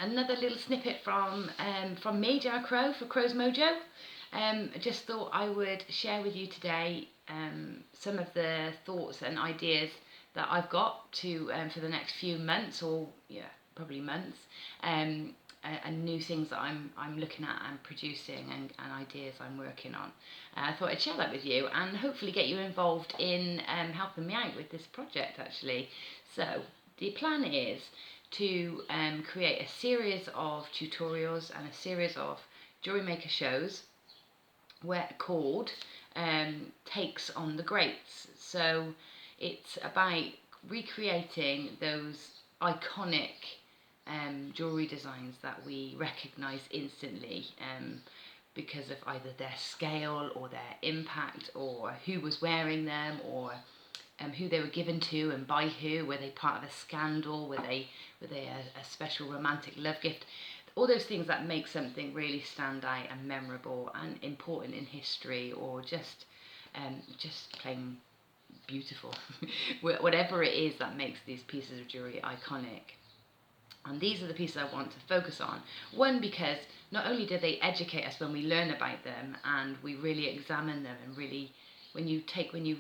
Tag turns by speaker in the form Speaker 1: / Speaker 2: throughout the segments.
Speaker 1: Another little snippet from me, Gemma Crow, for Crow's Mojo. Just thought I would share with you today some of the thoughts and ideas that I've got to for the next few months, or yeah, probably months, and new things that I'm looking at and producing, and ideas I'm working on. I thought I'd share that with you and hopefully get you involved in helping me out with this project actually. So the plan is to create a series of tutorials and a series of jewelry maker shows where called Takes on the Greats. So it's about recreating those iconic jewellery designs that we recognise instantly because of either their scale or their impact or who was wearing them or who they were given to and by who. Were they part of a scandal? Were they a special romantic love gift? All those things that make something really stand out and memorable and important in history, or just plain beautiful. Whatever it is that makes these pieces of jewellery iconic. And these are the pieces I want to focus on. One, because not only do they educate us when we learn about them and we really examine them, and really when you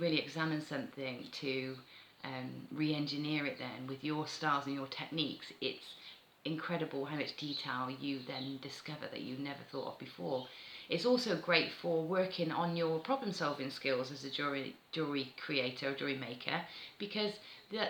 Speaker 1: really examine something to re-engineer it then with your styles and your techniques, it's incredible how much detail you then discover that you never thought of before. It's also great for working on your problem solving skills as a jewelry creator or jewelry maker, because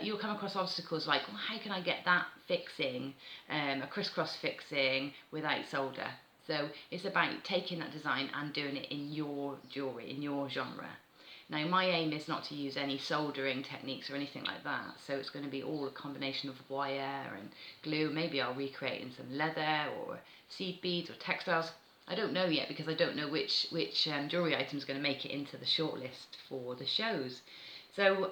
Speaker 1: you'll come across obstacles like, well, how can I get that fixing, a crisscross fixing without solder? So it's about taking that design and doing it in your jewellery, in your genre. Now my aim is not to use any soldering techniques or anything like that, so it's going to be all a combination of wire and glue. Maybe I'll recreate in some leather or seed beads or textiles. I don't know yet, because I don't know which jewellery item is going to make it into the shortlist for the shows. So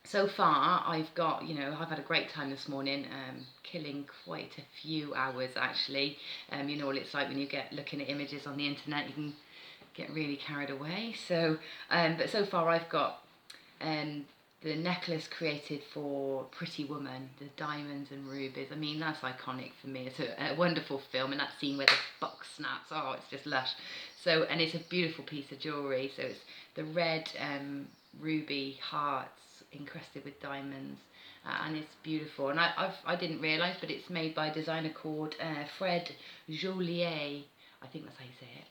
Speaker 1: so far I've had a great time this morning, killing quite a few hours actually. You know what it's like when you get looking at images on the internet, you can get really carried away. So but so far I've got the necklace created for Pretty Woman, the diamonds and rubies. I mean, that's iconic for me. It's a wonderful film, and that scene where the box snaps, oh, it's just lush. So, and it's a beautiful piece of jewellery. So it's the red ruby hearts encrusted with diamonds, and it's beautiful. And I didn't realise, but it's made by a designer called Fred Joliet. I think that's how you say it.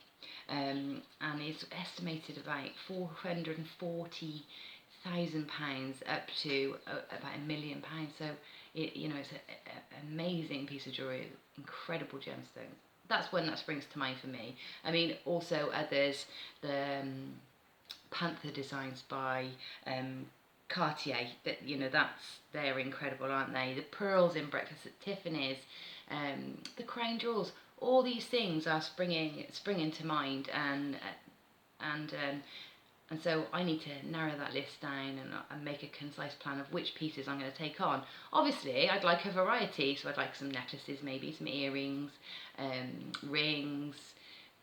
Speaker 1: And it's estimated about £440,000 up to about £1 million. So it's an amazing piece of jewellery, incredible gemstones. That's one that springs to mind for me. I mean, also others, the panther designs by Cartier. They're incredible, aren't they? The pearls in Breakfast at Tiffany's, the crown jewels. All these things are springing to mind, and so I need to narrow that list down and make a concise plan of which pieces I'm going to take on. Obviously, I'd like a variety, so I'd like some necklaces, maybe some earrings, rings,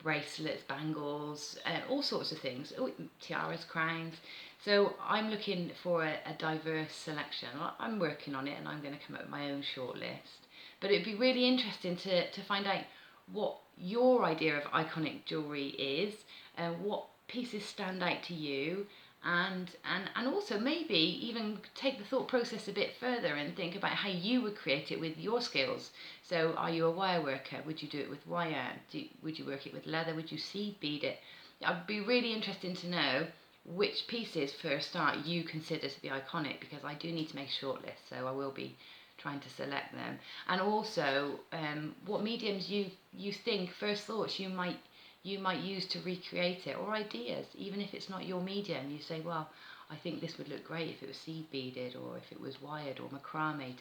Speaker 1: bracelets, bangles, all sorts of things, tiaras, crowns. So I'm looking for a diverse selection. I'm working on it, and I'm going to come up with my own shortlist. But it'd be really interesting to find out what your idea of iconic jewellery is, and what pieces stand out to you, and also maybe even take the thought process a bit further and think about how you would create it with your skills. So are you a wire worker? Would you do it with wire? Would you work it with leather? Would you seed bead it? I'd be really interested to know which pieces for a start you consider to be iconic, because I do need to make a shortlist, so I will be trying to select them. And also what mediums you think, first thoughts you might use to recreate it, or ideas. Even if it's not your medium, you say, well, I think this would look great if it was seed beaded, or if it was wired or macrame.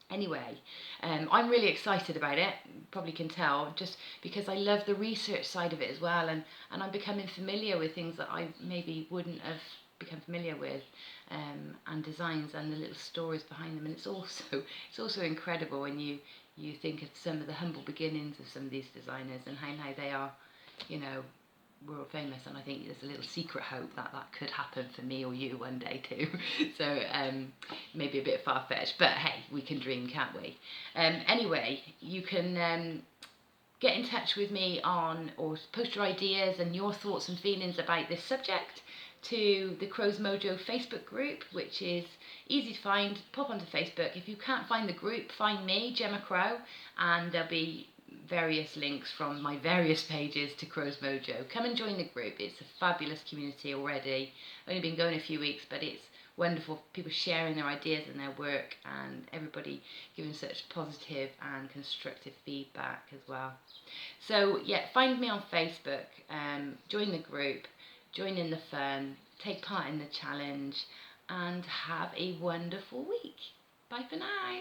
Speaker 1: Anyway, I'm really excited about it, probably can tell, just because I love the research side of it as well, and I'm becoming familiar with things that I maybe wouldn't have become familiar with, and designs and the little stories behind them. And it's also incredible when you think of some of the humble beginnings of some of these designers, and how now they are, world famous, and I think there's a little secret hope that that could happen for me or you one day too. So maybe a bit far-fetched, but hey, we can dream, can't we? Anyway, you can get in touch with me on, or post your ideas and your thoughts and feelings about this subject to the Crows Mojo Facebook group, which is easy to find. Pop onto Facebook. If you can't find the group, find me, Gemma Crow, and there'll be various links from my various pages to Crows Mojo. Come and join the group. It's a fabulous community already. Only been going a few weeks, but it's wonderful. People sharing their ideas and their work, and everybody giving such positive and constructive feedback as well. So yeah, find me on Facebook, join the group, join in the fun, take part in the challenge, and have a wonderful week. Bye for now.